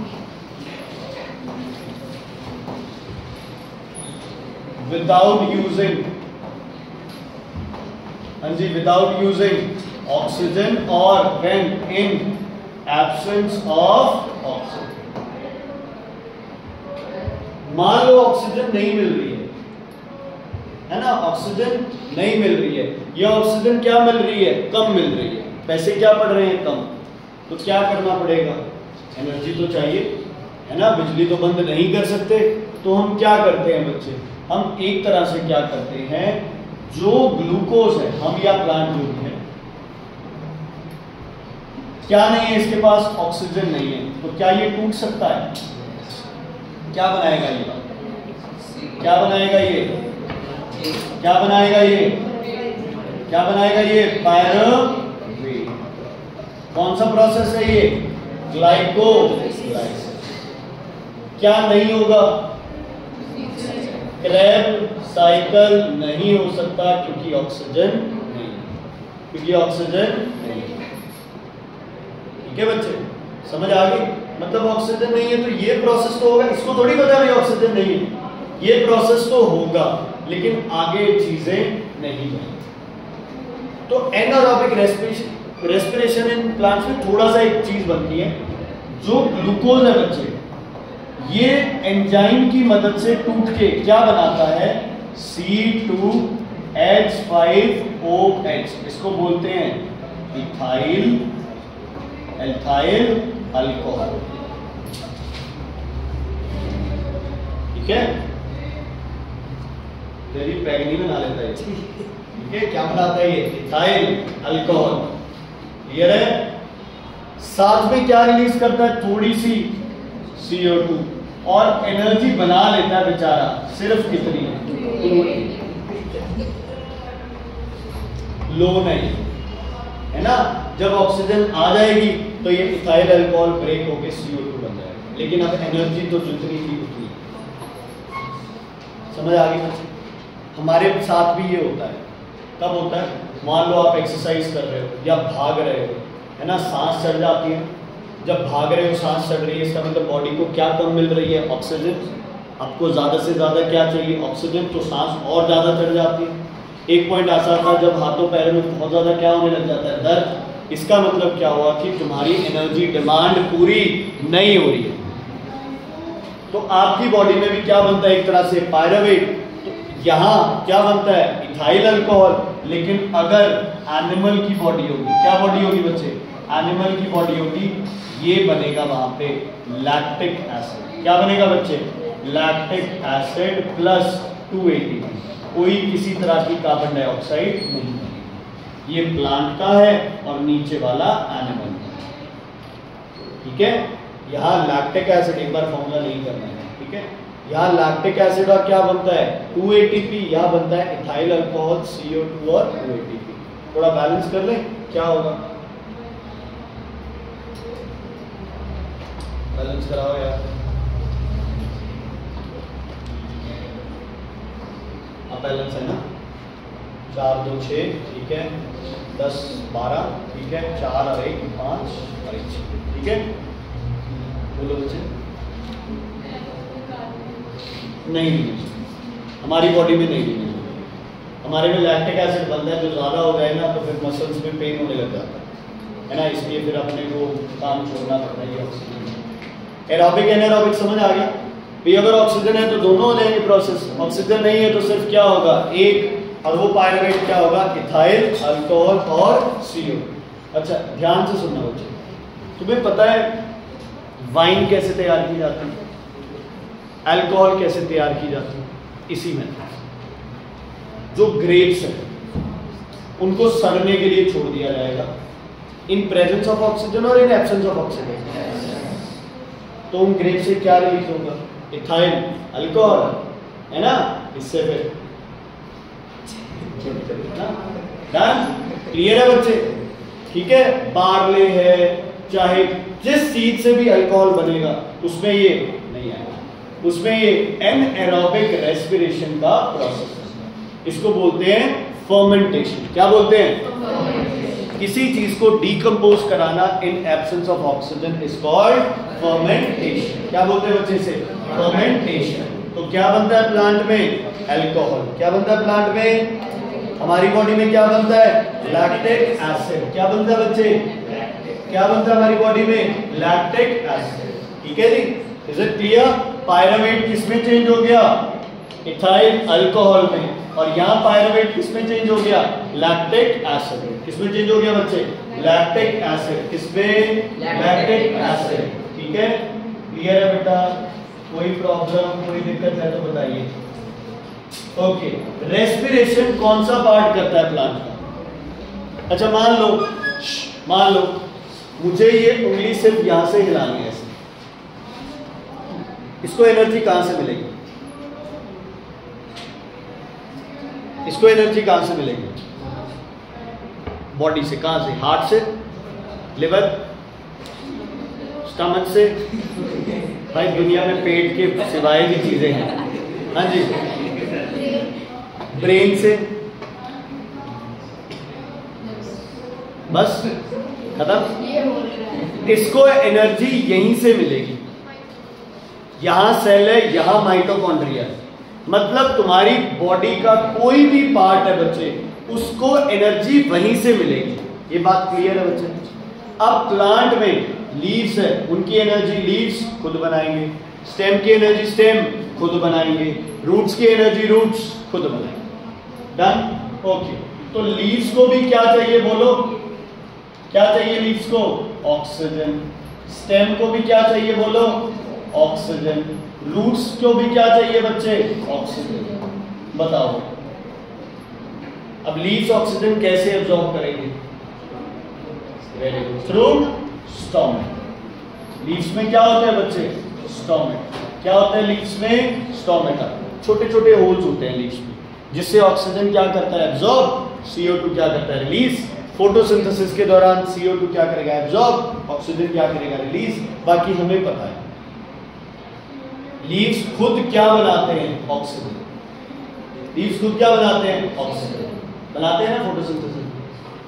without using, हाँ जी, विदाउट यूजिंग ऑक्सीजन और when in absence of oxygen. मान लो ऑक्सीजन नहीं मिल रही है ना? ऑक्सीजन नहीं मिल रही है, ये ऑक्सीजन क्या मिल रही है? कम मिल रही है, पैसे क्या पड़ रहे हैं? कम। तो क्या करना पड़ेगा? एनर्जी तो चाहिए, है ना? बिजली तो बंद नहीं कर सकते, तो हम क्या करते हैं बच्चे? हम एक तरह से क्या करते हैं, जो ग्लूकोज है, हम या प्लांट जो भी है, क्या नहीं है इसके पास? ऑक्सीजन नहीं है, तो क्या ये टूट सकता है? क्या बनाएगा ये? क्या बनाएगा ये? क्या बनाएगा ये? क्या बनाएगा ये? पायरुवेट। कौन सा प्रोसेस है ये? ग्लाइकोलाइसिस। क्या नहीं होगा? Krebs साइकिल नहीं हो सकता, क्योंकि ऑक्सीजन नहीं, क्योंकि ऑक्सीजन नहीं। ठीक है बच्चे, समझ आ गई? मतलब ऑक्सीजन नहीं है तो ये प्रोसेस तो होगा, इसको थोड़ी पता है ऑक्सीजन नहीं है, ये प्रोसेस तो होगा लेकिन आगे चीजें नहीं जाएंगी। तो एनारोबिक रेस्पिरेशन इन प्लांट्स में थोड़ा सा एक चीज बनती है, जो ग्लूकोज है बच्चे, ये एंजाइम की मदद से टूट के क्या बनाता है, C2H5OH, इसको बोलते हैं एल्थाइल अल्कोहल। ठीक है, तेरी पैगनी में ना लेता है। ठीक है, क्या बनाता है ये, इथाइल अल्कोहल। क्लियर है? साथ में क्या रिलीज करता है, थोड़ी सी CO2 और एनर्जी बना लेता है बेचारा, सिर्फ कितनी, लो नहीं है ना। जब ऑक्सीजन आ जाएगी तो ये इथाइल अल्कोहल ब्रेक होके CO2 बन जाएगा, लेकिन अब एनर्जी तो जितनी थी उतनी। समझ आ गई? हमारे साथ भी ये होता है। कब होता है, मान लो आप एक्सरसाइज कर रहे हो या भाग रहे हो, है ना, सांस चढ़ जाती है। जब भाग रहे हो सांस चढ़ रही है, इसका मतलब बॉडी को क्या कम मिल रही है, ऑक्सीजन। आपको ज्यादा से ज्यादा क्या चाहिए, ऑक्सीजन, तो सांस और ज्यादा चढ़ जाती है। एक पॉइंट ऐसा था जब हाथों पैरों में बहुत ज्यादा क्या होने लग जाता है, दर्द। इसका मतलब क्या हुआ कि तुम्हारी एनर्जी डिमांड पूरी नहीं हो रही है। तो आपकी बॉडी में भी क्या बनता है, एक तरह से पायरुवेट। तो यहाँ क्या बनता है, इथाइल अल्कोहल। लेकिन अगर एनिमल की बॉडी होगी, क्या बॉडी होगी बच्चे, एनिमल की बॉडी होगी, ये बनेगा वहां पे लैक्टिक एसिड। क्या बनेगा बच्चे, लैक्टिक एसिड प्लस 2 ATP। कोई किसी तरह की कार्बन डाइऑक्साइड नहीं बनेगी। ये प्लांट का है और नीचे वाला एनिमल का। ठीक है, यहाँ लैक्टिक एसिड, एक बार फॉर्मूला नहीं करना है। ठीक है, यहाँ लैक्टिक एसिड और क्या बनता है, 2 ATP। यहाँ बनता है इथाइल अल्कोहल, CO2 और 2 ATP। थोड़ा बैलेंस कर ले, क्या होगा, बैलेंस कराओ यार। अब बैलेंस है ना, 4 2 6, ठीक है, 10 12, ठीक है, 4 और 1 5 और 1 6। ठीक है, बोलो बच्चे। नहीं हमारी बॉडी में नहीं लेनी, हमारे में लैक्टिक एसिड बनता है, जो ज़्यादा हो जाए ना तो फिर मसल्स में पेन होने लग जाता है ना, इसलिए फिर अपने को काम छोड़ना पड़ता है। ऑक्सीजन एरोबिक एनारोबिक समझ आ गया भी, अगर ऑक्सीजन है तो दोनों हो जाएंगे प्रोसेस, ऑक्सीजन नहीं है तो सिर्फ क्या होगा, एक, और वो पायरुवेट क्या होगा, इथाइल अल्कोहल और CO। अच्छा ध्यान से सुनना बच्चे, तुम्हें पता है वाइन कैसे तैयार की जाती है, अल्कोहल कैसे तैयार की जाती है, इसी में जो ग्रेप्स है उनको सड़ने के लिए छोड़ दिया जाएगा, इन प्रेजेंस ऑफ ऑक्सीजन और इन एब्सेंस ऑफ ऑक्सीजन। तो उन ग्रेप से क्या रिलीज होगा, इथाइल अल्कोहल, है ना, इससे फिर क्लियर है बच्चे। ठीक है, बार्ले है, चाहे जिस चीज से भी अल्कोहल बनेगा उसमें ये नहीं आएगा, उसमें ये एनारोबिक रेस्पिरेशन का प्रोसेस है, इसको बोलते हैं फर्मेंटेशन। क्या बोलते हैं, किसी चीज को डीकंपोज कराना in absence of oxygen is called fermentation. क्या बोलते हैं बच्चे से, फर्मेंटेशन। तो क्या बनता है प्लांट में, अल्कोहल। क्या बनता है प्लांट में, हमारी बॉडी में क्या बनता है, लैक्टिक एसिड। क्या बनता है बच्चे, क्या बनता है हमारी बॉडी में, लैक्टिक एसिड। ठीक है जी, इज इट क्लियर। पायरुवेट किसमें चेंज हो गया, इथाइल अल्कोहल में, और यहाँ पायरुवेट किसमें चेंज हो गया, लैक्टिक एसिड। किसमें चेंज हो गया बच्चे, लैक्टिक एसिड। किसमें, लैक्टिक एसिड। ठीक है, क्लियर है बेटा, कोई प्रॉब्लम कोई दिक्कत है तो बताइए। ओके, रेस्पिरेशन कौन सा पार्ट करता है प्लांट का। अच्छा मान लो मुझे ये उंगली सिर्फ यहां से हिलानी है, इसको एनर्जी कहां से मिलेगी, इसको एनर्जी कहां से मिलेगी, बॉडी से, कहां से, हार्ट से, लिवर, स्टमक से। भाई दुनिया में पेट के सिवाय की चीजें हैं। हाँ जी, ब्रेन से, बस खत्म। इसको एनर्जी यहीं से मिलेगी, यहां सेल है, यहां माइटोकॉन्ड्रिया है, मतलब तुम्हारी बॉडी का कोई भी पार्ट है बच्चे, उसको एनर्जी वहीं से मिलेगी। ये बात क्लियर है बच्चे? अब प्लांट में लीव्स है, उनकी एनर्जी लीव्स खुद बनाएंगे, स्टेम की एनर्जी स्टेम खुद बनाएंगे, रूट्स की एनर्जी रूट्स खुद बनाएंगे। डन? ओके। तो लीव्स को भी क्या चाहिए बोलो? क्या चाहिए लीव्स को? ऑक्सीजन। स्टेम को भी क्या चाहिए बोलो? ऑक्सीजन। रूट्स को भी क्या चाहिए बच्चे? ऑक्सीजन। बताओ अब लीव्स ऑक्सीजन कैसे एब्जॉर्ब करेंगे? Very good, through stomate. Leaves में क्या होता है बच्चे? स्टोमेट। क्या होता है लीव्स में? स्टोमेटा। छोटे छोटे होल्स होते हैं लीव्स में, जिससे ऑक्सीजन क्या करता है? एब्जॉर्ब। CO2 क्या करता है? रिलीज। फोटोसिंथेसिस के दौरान CO2 क्या करेगा? एब्जॉर्ब। ऑक्सीजन क्या करेगा? रिलीज। बाकी हमें पता है लीव्स खुद क्या बनाते हैं? ऑक्सीजन। लीव्स खुद क्या बनाते हैं? ऑक्सीजन बनाते हैं ना फोटोसिंथेसिस।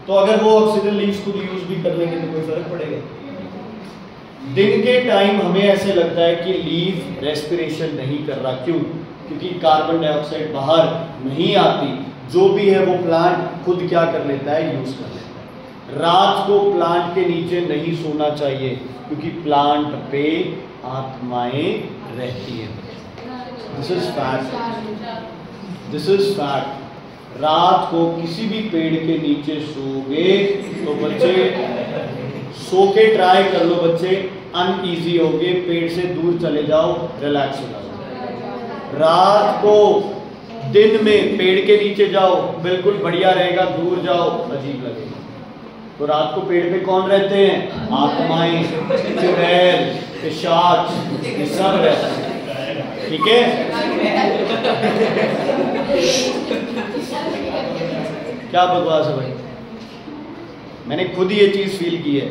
तो अगर वो ऑक्सीजन लीव्स खुद यूज भी कर लेंगे तो कोई फर्क पड़ेगा? दिन के टाइम हमें ऐसे लगता है कि लीव रेस्पिरेशन नहीं कर रहा। क्यों? क्योंकि कार्बन डाइऑक्साइड बाहर नहीं आती, जो भी है वो प्लांट खुद क्या कर लेता है? यूज कर लेता है। रात को प्लांट के नीचे नहीं सोना चाहिए, क्योंकि प्लांट पे आत्माएं रहती है। This is fact. This is fact. रात को किसी भी पेड़ के नीचे सोगे तो बच्चे, सो के ट्राई कर लो बच्चे, अनईजी होगे, पेड़ से दूर चले जाओ, रिलैक्स हो जाओ। रात को दिन में पेड़ के नीचे जाओ, बिल्कुल बढ़िया रहेगा, दूर जाओ अजीब लगेगा। तो रात को पेड़ पे कौन रहते हैं? आत्माएं, चुड़ैल, पिशाच, ये सब रहते हैं। ठीक है? क्या बकवास है भाई? मैंने खुद ये चीज फील की है।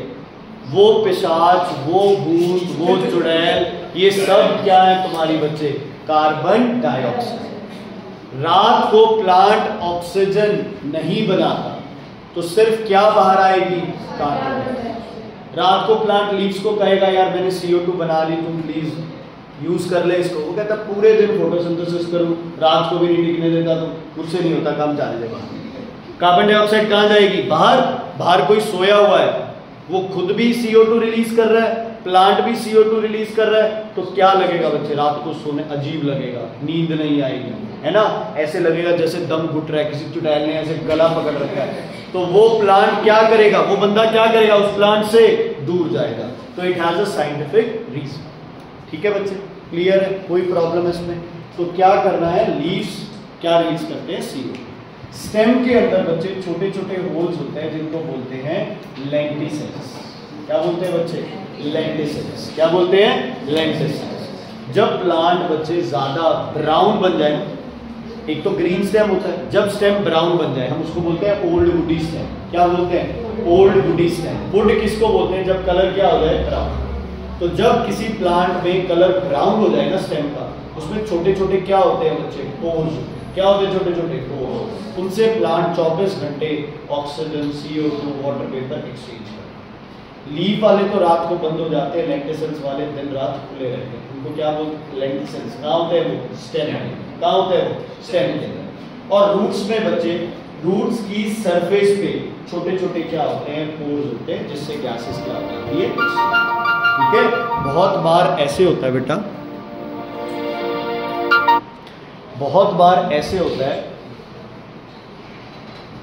वो पिशाच, वो भूत, वो चुड़ैल, ये सब क्या है तुम्हारी बच्चे? Carbon dioxide. रात को प्लांट ऑक्सीजन नहीं बनाता, तो सिर्फ क्या बाहर आएगी? Carbon dioxide. रात को प्लांट लीव्स को कहेगा यार मैंने CO2 बना ली, तुम प्लीज यूज कर ले इसको। वो कहता पूरे दिन फोटोसिंथेसिस करूं, रात को भी नहीं टिकने देता, तो मुझसे नहीं होता काम, चले जाएगा। कार्बन डाइऑक्साइड कहां जाएगी? बाहर। बाहर कोई सोया हुआ है, वो खुद भी CO2 रिलीज कर रहा है, प्लांट भी CO2 रिलीज कर रहा है, तो क्या लगेगा बच्चे? रात को सोने अजीब लगेगा, नींद नहीं आएगी, है ना? ऐसे लगेगा जैसे दम घुट रहा है, किसी चुड़ैल ने ऐसे गला पकड़ रखा है। तो वो प्लांट क्या करेगा? वो बंदा क्या करेगा? उस प्लांट से दूर जाएगा। तो it has a scientific reason. ठीक है बच्चे? क्लियर है? कोई प्रॉब्लम है इसमें? तो क्या करना है? लीव्स क्या रिलीज करते हैं? CO2। स्टेम के अंदर बच्चे छोटे छोटे होल्स होते हैं, जिनको बोलते हैं लेंटिसेल्स। क्या बोलते हैं बच्चे? लेंटिसेल्स। क्या बोलते हैं? लेंटिसेल्स। जब प्लांट बच्चे ज्यादा ब्राउन बन जाए, एक तो ग्रीन स्टेम होता है, जब स्टेम ब्राउन बन जाए हम उसको बोलते हैं ओल्ड वुडी स्टेम। क्या बोलते हैं? Old woody stem. वुड किसको बोलते हैं? जब कलर क्या हो जाए? ब्राउन। तो जब किसी प्लांट में कलर ब्राउन हो जाए ना स्टेम का, उसमें छोटे छोटे क्या होते हैं बच्चे? पोर्स। क्या होते हैं? छोटे छोटे पोर्स। उनसे प्लांट 24 घंटे oxygen, CO2, water vapour exchange करते हैं। लीफ वाले तो रात को बंद हो जाते हैं, लेंटिसेल्स वाले दिन रात खुले रहते हैं। उनको क्या बोलते हैं? लेंटिसेल्स। कहाँ होते हैं वो? स्टेम में। कहाँ होते हैं वो? स्टेम के अंदर। और रूट्स में बच्चे, रूट्स की सरफेस पे छोटे छोटे क्या होते हैं? पोर्स होते हैं, जिससे गैसेस क्या होती है? ठीक है? बहुत बार ऐसे होता है बेटा, बहुत बार ऐसे होता है,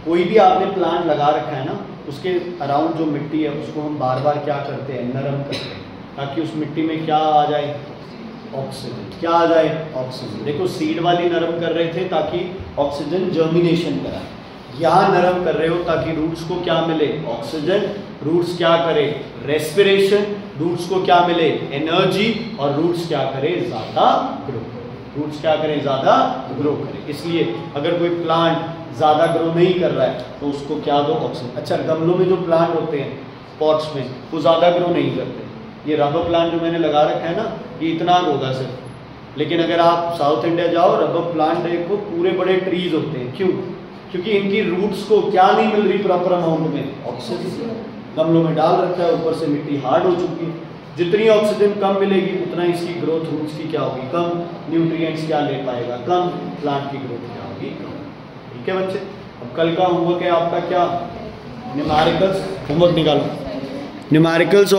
कोई भी आपने प्लांट लगा रखा है ना, उसके अराउंड जो मिट्टी है उसको हम बार बार क्या करते हैं? नरम करते हैं, ताकि उस मिट्टी में क्या आ जाए? ऑक्सीजन। क्या आ जाए? ऑक्सीजन। देखो सीड वाली नरम कर रहे थे ताकि ऑक्सीजन जर्मिनेशन कराए, यहाँ नरम कर रहे हो ताकि रूट्स को क्या मिले? ऑक्सीजन। रूट्स क्या करे? रेस्पिरेशन। रूट्स को क्या मिले? एनर्जी। और रूट्स क्या करे? ज्यादा ग्रो। रूट्स क्या करें? ज्यादा ग्रो करें। इसलिए अगर कोई प्लांट ज्यादा ग्रो नहीं कर रहा है तो उसको क्या दो? ऑक्सीजन। अच्छा, गमलों में जो प्लांट होते हैं पॉट्स में, वो ज्यादा ग्रो नहीं करते। ये रबर प्लांट जो मैंने लगा रखा है ना, ये इतना होगा सिर्फ। लेकिन अगर आप साउथ इंडिया जाओ, रबर प्लांट देखो, पूरे बड़े ट्रीज होते हैं। क्यों? क्योंकि इनकी रूट्स को क्या नहीं मिल रही प्रॉपर अमाउंट में? ऑक्सीजन। गमलों में डाल रखा है, ऊपर से मिट्टी हार्ड हो चुकी है, जितनी ऑक्सीजन कम मिलेगी उतना इसकी ग्रोथ रूट्स की क्या होगी, कम, न्यूट्रिएंट्स क्या ले पाएगा, कम, प्लांट की ग्रोथ क्या होगी, कम। ठीक है बच्चे, अब कल का होमवर्क है आपका क्या, न्यूमेरिकल्स, होमवर्क निकालो, न्यूमेरिकल्स